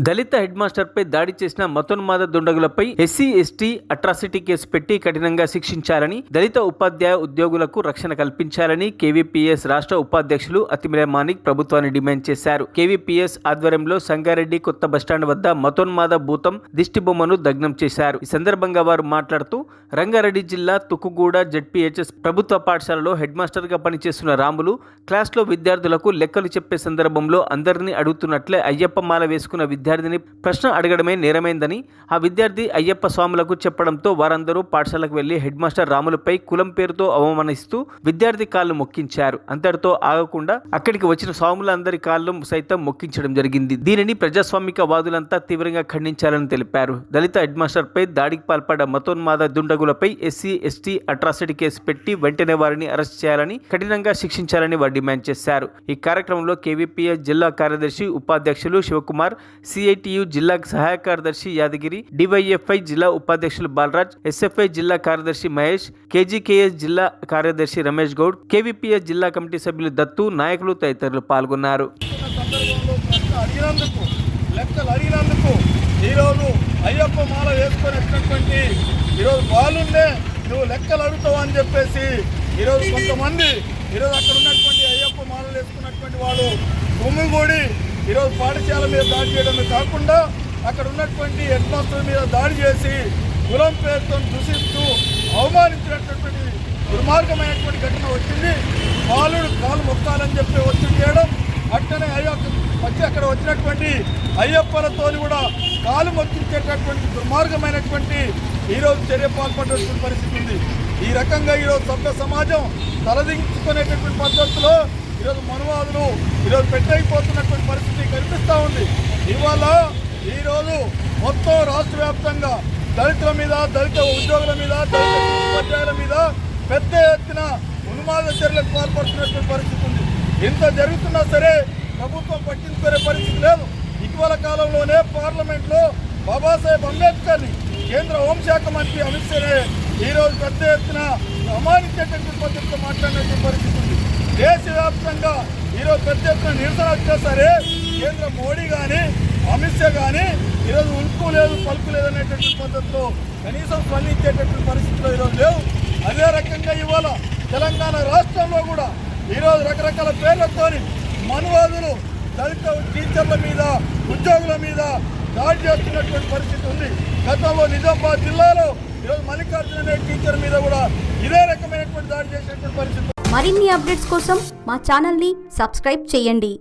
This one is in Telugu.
దళిత హెడ్ మాస్టర్పై దాడి చేసిన మతోన్మాద దుండగులపై ఎస్సీ ఎస్టీ అట్రాసిటీ కేసు పెట్టి కఠినంగా శిక్షించాలని, దళిత ఉపాధ్యాయ ఉద్యోగులకు రక్షణ కల్పించాలని కేవీపీఎస్ రాష్ట్ర ఉపాధ్యక్షులు అతిమిర మాణిక్ ప్రభుత్వాన్ని డిమాండ్ చేశారు. కేవీపీఎస్ ఆధ్వర్యంలో సంగారెడ్డి కొత్త బస్టాండ్ వద్ద మతోన్మాద భూతం దిష్టిబొమ్మను దగ్నం చేశారు. ఈ సందర్భంగా వారు మాట్లాడుతూ, రంగారెడ్డి జిల్లా తుక్కుగూడ జెడ్పీహెచ్ఎస్ ప్రభుత్వ పాఠశాలలో హెడ్ మాస్టర్గా పనిచేస్తున్న రాములు క్లాస్లో విద్యార్థులకు లెక్కలు చెప్పే సందర్భంలో అందరినీ అడుగుతున్నట్లే అయ్యప్ప మాల వేసుకున్న విద్యార్థిని ప్రశ్న అడగడమే నేరమైందని, ఆ విద్యార్థి అయ్యప్ప స్వాములకు చెప్పడంతో వారందరూ పాఠశాలకు వెళ్లి హెడ్ మాస్టర్ రాములపై కులం పేరుతో అవమానిస్తూ విద్యార్థి కాళ్ళు మొక్కించారు. అంతటితో ఆగకుండా అక్కడికి వచ్చిన స్వాములందరి కాళ్ళు సైతం మొక్కించడం జరిగింది. దీనిని ప్రజాస్వామిక వాదులంతా తీవ్రంగా ఖండించాలని తెలిపారు. దళిత హెడ్ మాస్టర్పై దాడికి పాల్పడ్డ మతోన్మాద దుండగులపై ఎస్సీ ఎస్టీ అట్రాసిటీ కేసు పెట్టి వెంటనే వారిని అరెస్ట్ చేయాలని, కఠినంగా శిక్షించాలని వారు డిమాండ్ చేశారు. ఈ కార్యక్రమంలో కేవీపీఎస్ జిల్లా కార్యదర్శి ఉపాధ్యక్షులు శివకుమార్, సిఐటియు జిల్లా సహాయ కార్యదర్శి యాదగిరి, డివైఎఫ్ఐ జిల్లా ఉపాధ్యక్షులు బాలరాజ్, ఎస్ఎఫ్ఐ జిల్లా కార్యదర్శి మహేష్, కేజీకేఎస్ జిల్లా కార్యదర్శి రమేష్ గౌడ్, కేవీపీఎస్ జిల్లా కమిటీ సభ్యులు దత్తు, నాయకులు తదితరులు పాల్గొన్నారు. ఈరోజు అయ్యప్ప మాల వేసుకునేటటువంటి ఈరోజు వాళ్ళుండే నువ్వు లెక్కలు అడుగుతావు అని చెప్పేసి ఈరోజు కొంతమంది ఈరోజు అక్కడ ఉన్నటువంటి అయ్యప్ప మాలలు వేసుకున్నటువంటి వాళ్ళు గుమ్మిగూడి ఈరోజు పాఠశాల మీద దాడి చేయడమే కాకుండా అక్కడ ఉన్నటువంటి హెడ్ మాస్టర్ మీద దాడి చేసి కులం పేరుతో దూషిస్తూ అవమానించినటువంటి దుర్మార్గమైనటువంటి ఘటన వచ్చింది. బాలుడు కాలు మొక్కాలని చెప్పి ఒత్తిడి చేయడం, అట్లనే అక్కడ వచ్చినటువంటి అయ్యప్పలతో కూడా కాలు మొక్కించేటటువంటి దుర్మార్గమైనటువంటి ఈరోజు చర్య పాల్పడేటువంటి పరిస్థితి ఉంది. ఈ రకంగా ఈరోజు సభ్య సమాజం తలదించుకునేటటువంటి పద్ధతిలో ఈరోజు మనువాదులు ఈరోజు పెట్టయిపోతున్నటువంటి పరిస్థితి కనిపిస్తూ ఉంది. ఇవాళ ఈరోజు మొత్తం రాష్ట్ర వ్యాప్తంగా దళితుల మీద, దళిత ఉద్యోగుల మీద, దళిత ఉపాధ్యాయుల మీద పెద్ద ఎత్తున ఉన్మాద చర్యలకు పాల్పడుతున్నటువంటి పరిస్థితి ఉంది. ఇంత జరుగుతున్నా సరే ప్రభుత్వం పట్టించుకునే పరిస్థితి లేదు. ఇటీవల కాలంలోనే పార్లమెంట్లో బాబాసాహెబ్ అంబేద్కర్ని కేంద్ర హోంశాఖ మంత్రి అమిత్ షానే ఈరోజు పెద్ద ఎత్తున అవమానించేటటువంటి పద్ధతిలో మాట్లాడినటువంటి పరిస్థితి ఉంది. దేశవ్యాప్తంగా ఈరోజు పెద్ద ఎత్తున నిరసన వచ్చినా సరే కేంద్ర మోడీ కానీ అమిత్ షా కానీ ఈరోజు ఉల్పు లేదు పలుకు లేదు అనేటటువంటి పద్ధతిలో కనీసం స్పందించేటటువంటి పరిస్థితిలో ఈరోజు లేవు. అదే రకంగా ఇవాళ తెలంగాణ రాష్ట్రంలో కూడా ఈరోజు రకరకాల పేర్లతోని మనువాదులు దళిత టీచర్ల మీద, ఉద్యోగుల మీద దాడి చేస్తున్నటువంటి పరిస్థితి ఉంది. గతంలో నిజామాబాద్ జిల్లాలో ఈరోజు మల్లికార్జున అనే టీచర్ మీద కూడా ఇదే రకమైనటువంటి దాడి చేసేటువంటి పరిస్థితి. మరిన్ని అప్డేట్స్ కోసం మా ఛానల్ని సబ్స్క్రైబ్ చేయండి.